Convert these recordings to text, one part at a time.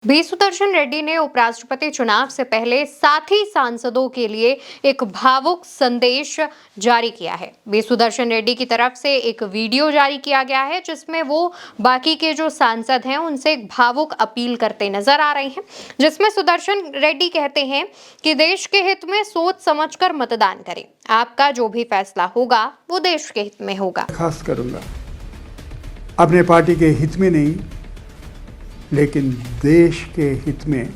B Sudarshan Reddy ने उपराष्ट्रपति चुनाव से पहले साथी सांसदों के लिए एक भावुक संदेश जारी किया है। बी सुदर्शन रेड्डी की तरफ से एक वीडियो जारी किया गया है जिसमें वो बाकी के जो सांसद हैं उनसे एक भावुक अपील करते नजर आ रहे हैं, जिसमें सुदर्शन रेड्डी कहते हैं कि देश के हित में सोच समझकर मतदान करें। आपका जो भी फैसला होगा वो देश के हित में होगा। खास करूंगा अपने पार्टी के हित में नहीं, लेकिन देश के हित में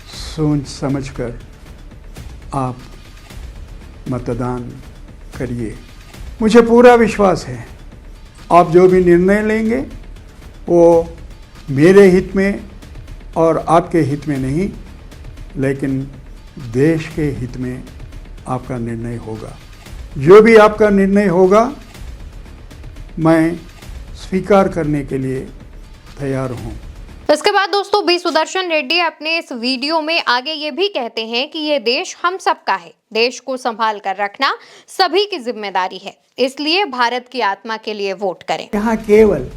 सोच समझकर आप मतदान करिए। मुझे पूरा विश्वास है आप जो भी निर्णय लेंगे वो मेरे हित में और आपके हित में नहीं, लेकिन देश के हित में आपका निर्णय होगा। जो भी आपका निर्णय होगा मैं स्वीकार करने के लिए तैयार हूं। इसके बाद दोस्तों बी सुदर्शन रेड्डी अपने इस वीडियो में आगे ये भी कहते हैं कि ये देश हम सबका है, देश को संभाल कर रखना सभी की जिम्मेदारी है, इसलिए भारत की आत्मा के लिए वोट करें। यहाँ केवल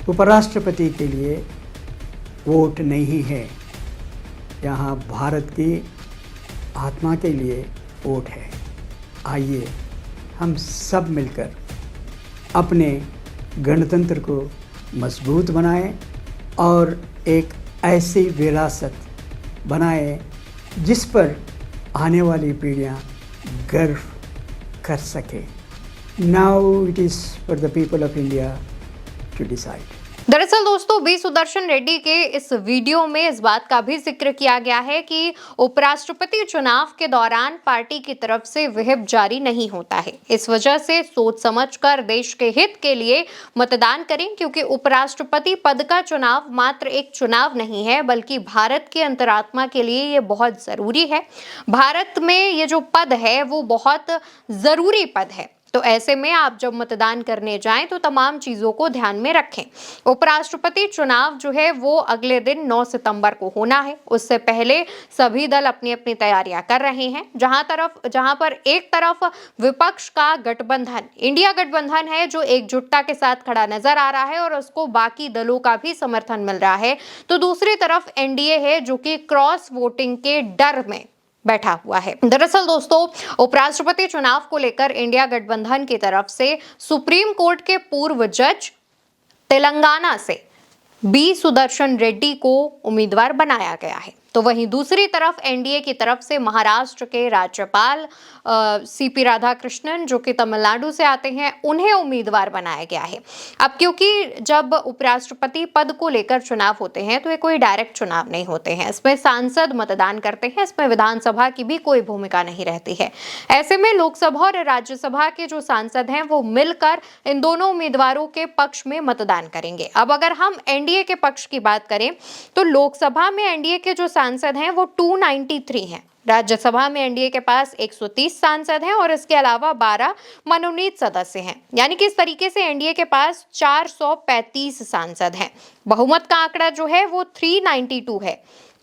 उपराष्ट्रपति के लिए वोट नहीं है, यहाँ भारत की आत्मा के लिए वोट है। आइए हम सब मिलकर अपने गणतंत्र को मजबूत बनाएं और एक ऐसी विरासत बनाएं जिस पर आने वाली पीढ़ियां गर्व कर सके। Now it is for the people of India to decide. दरअसल दोस्तों बी सुदर्शन रेड्डी के इस वीडियो में इस बात का भी जिक्र किया गया है कि उपराष्ट्रपति चुनाव के दौरान पार्टी की तरफ से व्हिप जारी नहीं होता है। इस वजह से सोच समझकर देश के हित के लिए मतदान करें, क्योंकि उपराष्ट्रपति पद का चुनाव मात्र एक चुनाव नहीं है, बल्कि भारत की अंतरात्मा के लिए ये बहुत जरूरी है। भारत में ये जो पद है वो बहुत जरूरी पद है। तो ऐसे में आप जब मतदान करने जाएं तो तमाम चीजों को ध्यान में रखें। उपराष्ट्रपति चुनाव जो है वो अगले दिन 9 सितंबर को होना है। उससे पहले सभी दल अपनी अपनी तैयारियां कर रहे हैं। जहां पर एक तरफ विपक्ष का गठबंधन इंडिया गठबंधन है जो एकजुटता के साथ खड़ा नजर आ रहा है और उसको बाकी दलों का भी समर्थन मिल रहा है, तो दूसरी तरफ एनडीए है जो कि क्रॉस वोटिंग के डर में बैठा हुआ है। दरअसल दोस्तों उपराष्ट्रपति चुनाव को लेकर इंडिया गठबंधन की तरफ से सुप्रीम कोर्ट के पूर्व जज तेलंगाना से बी सुदर्शन रेड्डी को उम्मीदवार बनाया गया है। तो वहीं दूसरी तरफ एनडीए की तरफ से महाराष्ट्र के राज्यपाल सीपी राधाकृष्णन जो कि तमिलनाडु से आते हैं, उन्हें उम्मीदवार बनाया गया है। अब क्योंकि जब उपराष्ट्रपति पद को लेकर चुनाव होते हैं तो ये कोई डायरेक्ट चुनाव नहीं होते हैं, इसमें सांसद मतदान करते हैं, इसमें विधानसभा की भी कोई भूमिका नहीं रहती है। ऐसे में लोकसभा और राज्यसभा के जो सांसद हैं वो मिलकर इन दोनों उम्मीदवारों के पक्ष में मतदान करेंगे। अब अगर हम एनडीए के पक्ष की बात करें तो लोकसभा में एनडीए के जो सांसद हैं वो 293 हैं, राज्यसभा में एनडीए के पास 130 सांसद हैं और इसके अलावा 12 मनोनीत सदस्य हैं। यानी कि इस तरीके से एनडीए के पास 435 सांसद हैं। बहुमत का आंकड़ा जो है वो 392 है।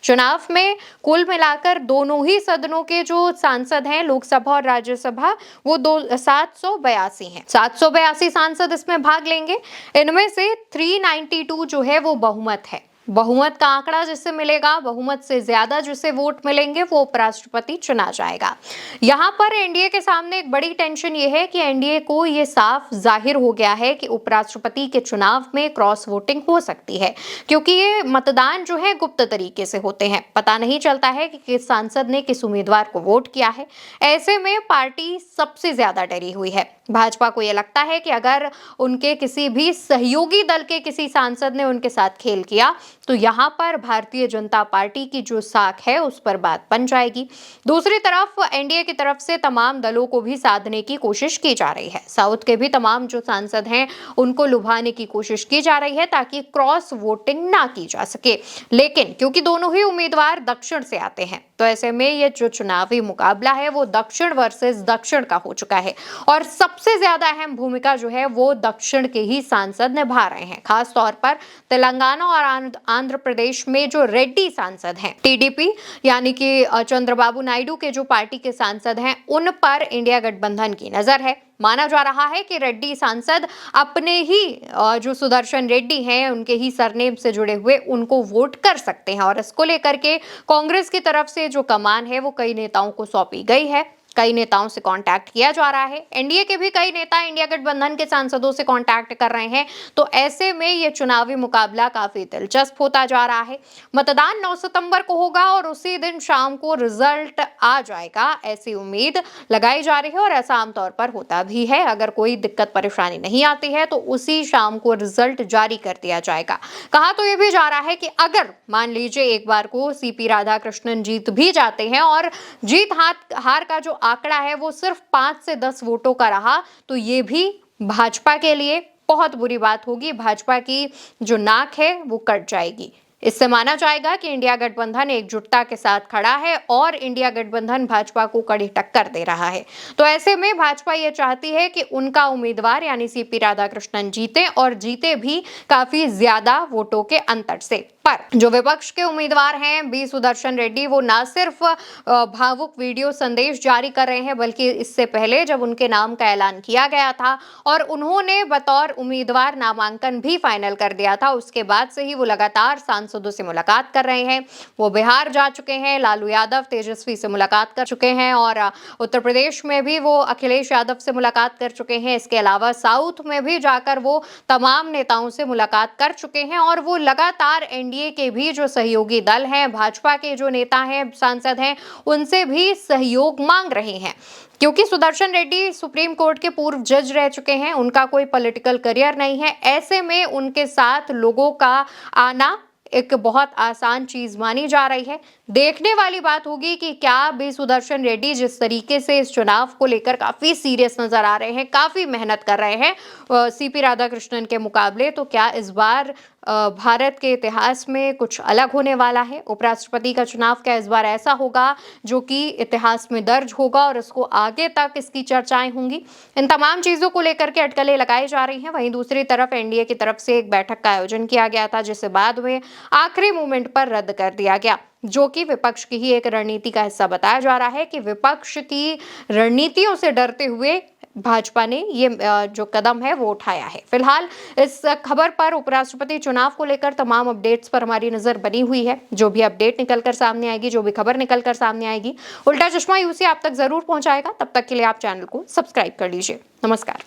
चुनाव में कुल मिलाकर दोनों ही सदनों के जो सांसद हैं, लोकसभा और राज्यसभा, वो 782 हैं। 782 सांसद इसमें भाग लेंगे। इनमें से 392 जो है वो बहुमत है। बहुमत का आंकड़ा जिससे मिलेगा, बहुमत से ज्यादा जिसे वोट मिलेंगे, वो उपराष्ट्रपति चुना जाएगा। यहाँ पर एनडीए के सामने एक बड़ी टेंशन ये है कि एनडीए को ये साफ जाहिर हो गया है कि उपराष्ट्रपति के चुनाव में क्रॉस वोटिंग हो सकती है, क्योंकि ये मतदान जो है गुप्त तरीके से होते हैं। पता नहीं चलता है कि किस सांसद ने किस उम्मीदवार को वोट किया है। ऐसे में पार्टी सबसे ज्यादा डरी हुई है। भाजपा को यह लगता है कि अगर उनके किसी भी सहयोगी दल के किसी सांसद ने उनके साथ खेल किया तो यहाँ पर भारतीय जनता पार्टी की जो साख है उस पर बात बन जाएगी। दूसरी तरफ एनडीए की तरफ से तमाम दलों को भी साधने की कोशिश की जा रही है। साउथ के भी तमाम जो सांसद हैं उनको लुभाने की कोशिश की जा रही है ताकि क्रॉस वोटिंग ना की जा सके। लेकिन क्योंकि दोनों ही उम्मीदवार दक्षिण से आते हैं, तो ऐसे में ये जो चुनावी मुकाबला है वो दक्षिण वर्सेस दक्षिण का हो चुका है और सबसे ज्यादा अहम भूमिका जो है वो दक्षिण के ही सांसद निभा रहे हैं। खास तौर पर तेलंगाना और आंध्र प्रदेश में जो रेड्डी सांसद हैं, टीडीपी यानी कि चंद्रबाबू नायडू के जो पार्टी के सांसद हैं, उन पर इंडिया गठबंधन की नजर है। माना जा रहा है कि रेड्डी सांसद अपने ही जो सुदर्शन रेड्डी हैं, उनके ही सरनेम से जुड़े हुए उनको वोट कर सकते हैं और इसको लेकर के कांग्रेस की तरफ से जो कमान है वो कई नेताओं को सौंपी गई है। कई नेताओं से कांटेक्ट किया जा रहा है। एनडीए के भी कई नेता इंडिया गठबंधन के सांसदों से कांटेक्ट कर रहे हैं। तो ऐसे में ये चुनावी मुकाबला काफी दिलचस्प होता जा रहा है। मतदान 9 सितंबर को होगा और उसी दिन शाम को रिजल्ट आ जाएगा, ऐसी उम्मीद लगाई जा रही है और ऐसा आमतौर पर होता भी है। अगर कोई दिक्कत परेशानी नहीं आती है तो उसी शाम को रिजल्ट जारी कर दिया जाएगा। कहा तो ये भी जा रहा है कि अगर मान लीजिए एक बार को सीपी राधाकृष्णन जीत भी जाते हैं और जीत हार का जो आंकड़ा है वो सिर्फ 5 से 10 वोटों का रहा, तो ये भी भाजपा के लिए बहुत बुरी बात होगी। भाजपा की जो नाक है वो कट जाएगी। इससे माना जाएगा कि इंडिया गठबंधन एकजुटता के साथ खड़ा है और इंडिया गठबंधन भाजपा को कड़ी टक्कर दे रहा है। तो ऐसे में भाजपा ये चाहती है कि उनका उम्मीदवार यानी सीपी राधाकृष्णन जीते और जीते भी काफी ज्यादा वोटों के अंतर से। पर जो विपक्ष के उम्मीदवार हैं बी सुदर्शन रेड्डी, वो ना सिर्फ भावुक वीडियो संदेश जारी कर रहे हैं, बल्कि इससे पहले जब उनके नाम का ऐलान किया गया था और उन्होंने बतौर उम्मीदवार नामांकन भी फाइनल कर दिया था, उसके बाद से ही वो लगातार सांसदों से मुलाकात कर रहे हैं। वो बिहार जा चुके हैं, लालू यादव तेजस्वी से मुलाकात कर चुके हैं और उत्तर प्रदेश में भी वो अखिलेश यादव से मुलाकात कर चुके हैं। इसके अलावा साउथ में भी जाकर वो तमाम नेताओं से मुलाकात कर चुके हैं और वो लगातार एनडीए के भी जो सहयोगी दल हैं, भाजपा के जो नेता हैं, सांसद हैं, उनसे भी सहयोग मांग रहे हैं। क्योंकि सुदर्शन रेड्डी सुप्रीम कोर्ट के पूर्व जज रह चुके हैं, उनका कोई पॉलिटिकल करियर नहीं है। ऐसे में उनके साथ लोगों का आना एक बहुत आसान चीज मानी जा रही है। देखने वाली बात होगी कि क्या बी सुदर्शन रेड्डी जिस तरीके से इस चुनाव को लेकर काफी सीरियस नजर आ रहे हैं, काफी मेहनत कर रहे हैं सीपी राधाकृष्णन के मुकाबले, तो क्या इस बार भारत के इतिहास में कुछ अलग होने वाला है? उपराष्ट्रपति का चुनाव क्या इस बार ऐसा होगा जो कि इतिहास में दर्ज होगा और इसको आगे तक इसकी चर्चाएं होंगी? इन तमाम चीजों को लेकर के अटकलें लगाई जा रही हैं। वहीं दूसरी तरफ एनडीए की तरफ से एक बैठक का आयोजन किया गया था, जिसे बाद में आखिरी मोमेंट पर रद्द कर दिया गया, जो कि विपक्ष की ही एक रणनीति का हिस्सा बताया जा रहा है कि विपक्ष की रणनीतियों से डरते हुए भाजपा ने ये जो कदम है वो उठाया है। फिलहाल इस खबर पर उपराष्ट्रपति चुनाव को लेकर तमाम अपडेट्स पर हमारी नजर बनी हुई है। जो भी अपडेट निकलकर सामने आएगी, जो भी खबर निकलकर सामने आएगी, उल्टा चश्मा यूसी आप तक जरूर पहुंचाएगा। तब तक के लिए आप चैनल को सब्सक्राइब कर लीजिए। नमस्कार।